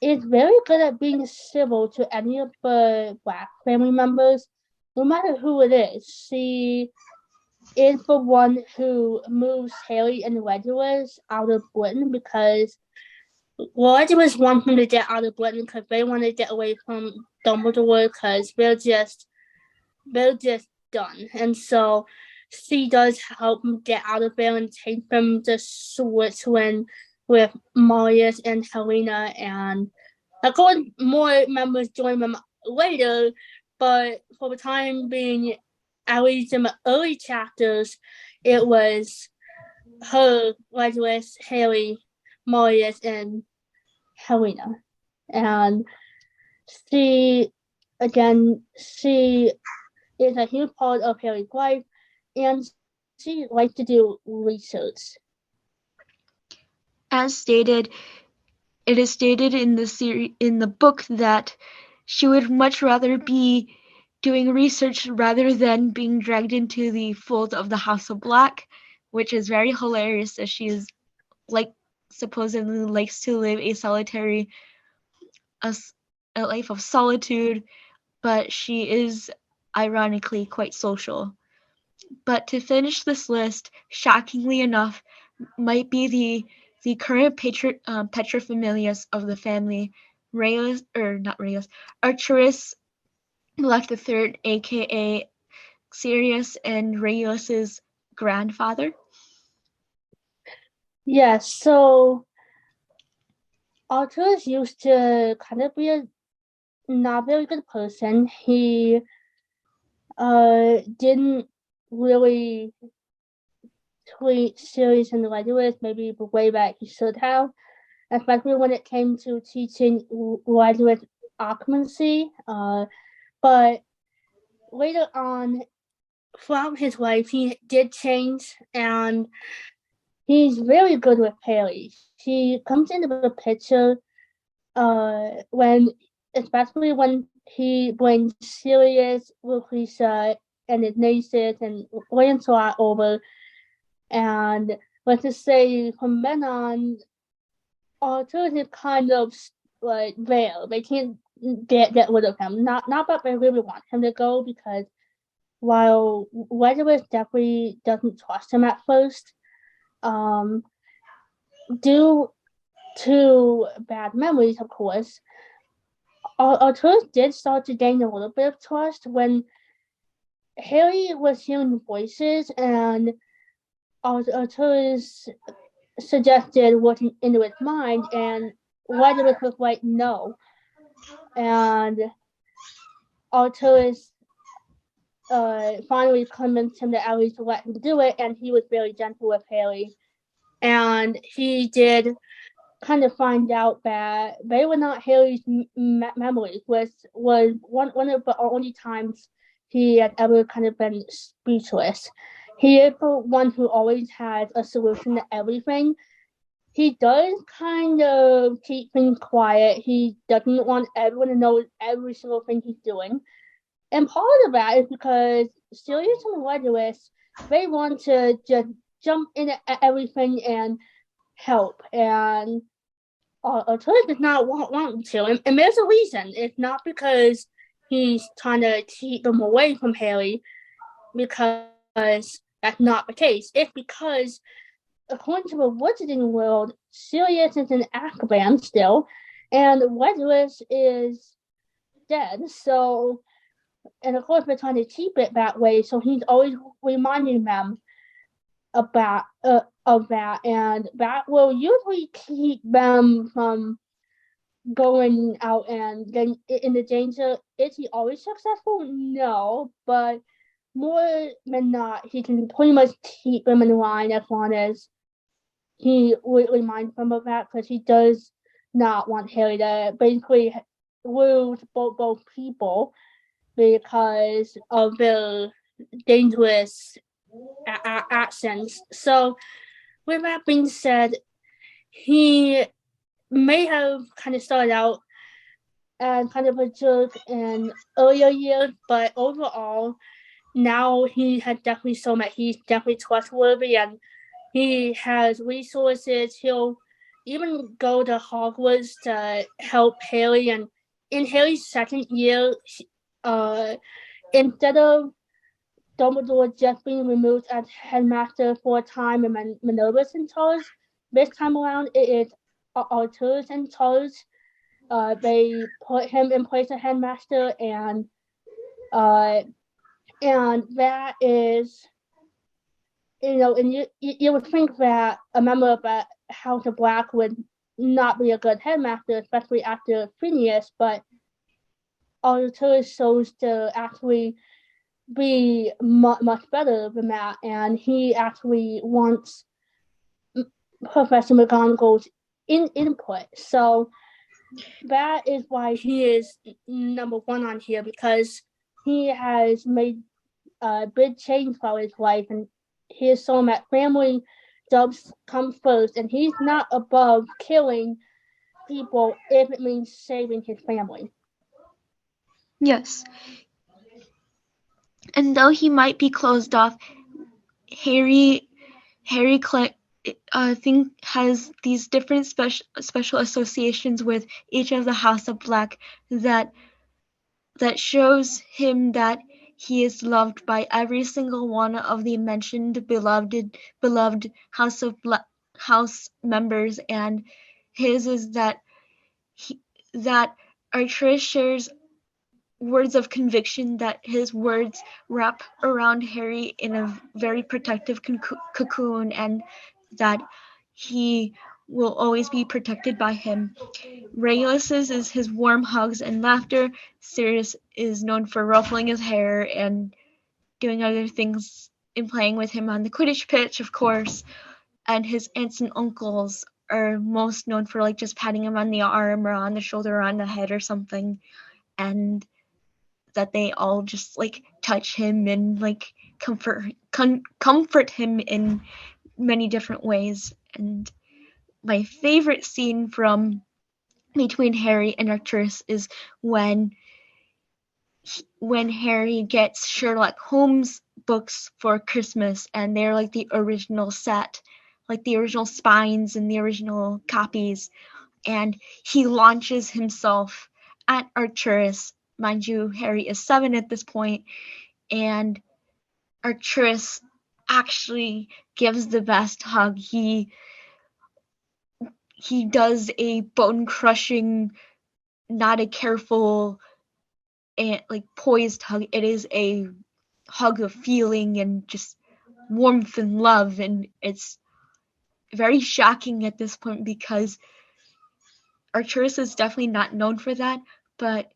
is very good at being civil to any of the Black family members, no matter who it is. She is the one who moves Harry and Regulus out of Britain because Regulus wants them to get out of Britain because they want to get away from Dumbledore because they're just done. And so she does help them get out of there and take them to Switzerland with Marius and Helena, and of course more members join them later, but for the time being, at least in the early chapters, it was her, Regulus, Harry, Marius, and Helena. And she is a huge part of Harry's life, and she likes to do research. As stated, it is stated in the book that she would much rather be doing research rather than being dragged into the fold of the House of Black, which is very hilarious as she is supposedly likes to live a life of solitude, but she is ironically quite social. But to finish this list, shockingly enough, might be the current paterfamilias of the family, Arcturus Black III, aka Sirius and Regulus's grandfather. Yeah, so Arcturus used to kind of be a not very good person. He didn't really treat Sirius and Regulus maybe the way that he should have, especially when it came to teaching Regulus occlumency. But later on, throughout his life, he did change, and he's very good with Harry. He comes into the picture especially when he brings Sirius, Lucretia, and Ignatius and Lancelot over, and let's just say from then on, Arthur is kind of like there. They can't get rid of him. Not that they really want him to go, because while Wedgwood definitely doesn't trust him at first, due to bad memories, of course, Arturus did start to gain a little bit of trust when Harry was hearing voices, and Arturus suggested looking into his mind, and Wedgwood was like, no. And Arturus finally convinced him to at least let him do it, and he was very gentle with Harry. And he did kind of find out that they were not Harry's memories, which was one of the only times he had ever kind of been speechless. He is the one who always has a solution to everything. He does kind of keep things quiet. He doesn't want everyone to know every single thing he's doing. And part of that is because Sirius and Regulus, they want to just jump into everything and help. And Arturus does not want to. And there's a reason. It's not because he's trying to keep them away from Harry, because that's not the case. It's because, according to the Wizarding world, Sirius is in Azkaban still, and Regulus is dead. So, and of course, they're trying to keep it that way. So he's always reminding them about of that, and that will usually keep them from going out and getting in the danger. Is he always successful? No, but more than not, he can pretty much keep them in line as long as he reminds them of that, because he does not want Harry to basically lose both people because of their dangerous actions. So, with that being said, he may have kind of started out as kind of a jerk in earlier years, but overall, now he has definitely shown that he's definitely trustworthy, and he has resources. He'll even go to Hogwarts to help Harry. And in Harry's second year, instead of Dumbledore just being removed as headmaster for a time and then Minerva's in charge, this time around it is Arturus in charge. They put him in place of headmaster, and that is, and you would think that a member of the House of Black would not be a good headmaster, especially after Phineas, but Arturus shows to actually be much better than that, and he actually wants Professor McGonagall's input. So that is why he is number one on here, because he has made a big change for his life, and he has shown that family does come first, and he's not above killing people if it means saving his family. Yes. And though he might be closed off, Harry think has these different special associations with each of the House of Black that shows him that he is loved by every single one of the mentioned beloved House of Black House members, and his is that Arturus shares words of conviction, that his words wrap around Harry in a very protective cocoon, and that he will always be protected by him. Regulus's is his warm hugs and laughter. Sirius is known for ruffling his hair and doing other things and playing with him on the Quidditch pitch, of course. And his aunts and uncles are most known for just patting him on the arm or on the shoulder or on the head or something, and that they all just touch him and comfort him in many different ways. And my favorite scene from between Harry and Arturus is when Harry gets Sherlock Holmes books for Christmas, and they're the original set, the original spines and the original copies, and he launches himself at Arcturus. Mind you, Harry is 7 at this point, and Arcturus actually gives the best hug. He does a bone-crushing, not a careful and like poised hug. It is a hug of feeling and just warmth and love, and it's very shocking at this point because Arcturus is definitely not known for that, but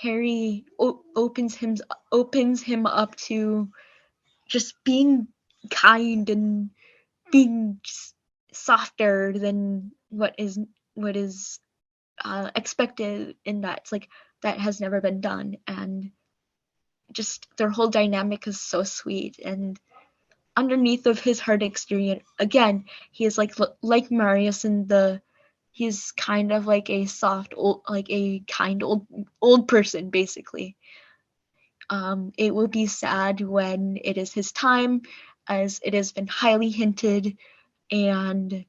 Harry opens him up to just being kind and being just softer than what is expected in that. It's like that has never been done, and just their whole dynamic is so sweet. And underneath of his hard exterior, again, he is like Marius in the he's kind of like a soft old, like a kind old person basically. It will be sad when it is his time, as it has been highly hinted, and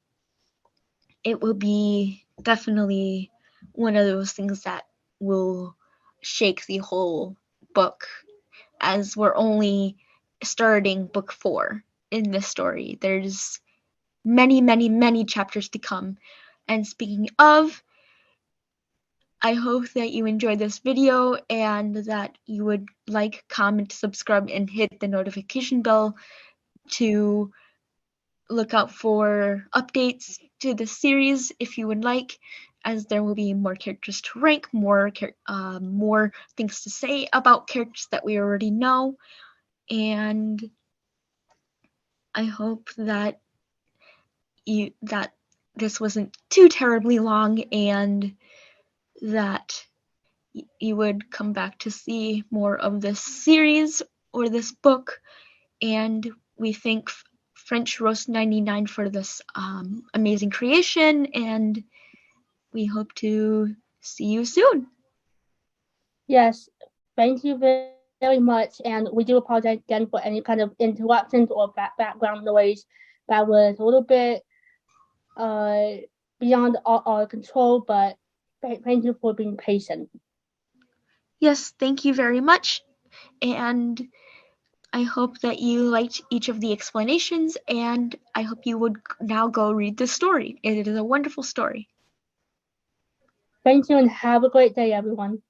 it will be definitely one of those things that will shake the whole book, as we're only starting book 4 in this story. There's many, many, many chapters to come. And speaking of, I hope that you enjoyed this video and that you would like, comment, subscribe, and hit the notification bell to look out for updates to the series if you would like, as there will be more characters to rank, more things to say about characters that we already know, and I hope that this wasn't too terribly long, and that you would come back to see more of this series or this book. And we thank French Roast 99 for this amazing creation, and we hope to see you soon. Yes, thank you very much, and we do apologize again for any kind of interruptions or background noise that was a little bit beyond our control, but thank you for being patient. Yes, thank you very much, and I hope that you liked each of the explanations, and I hope you would now go read the story. It is a wonderful story. Thank you and have a great day, everyone.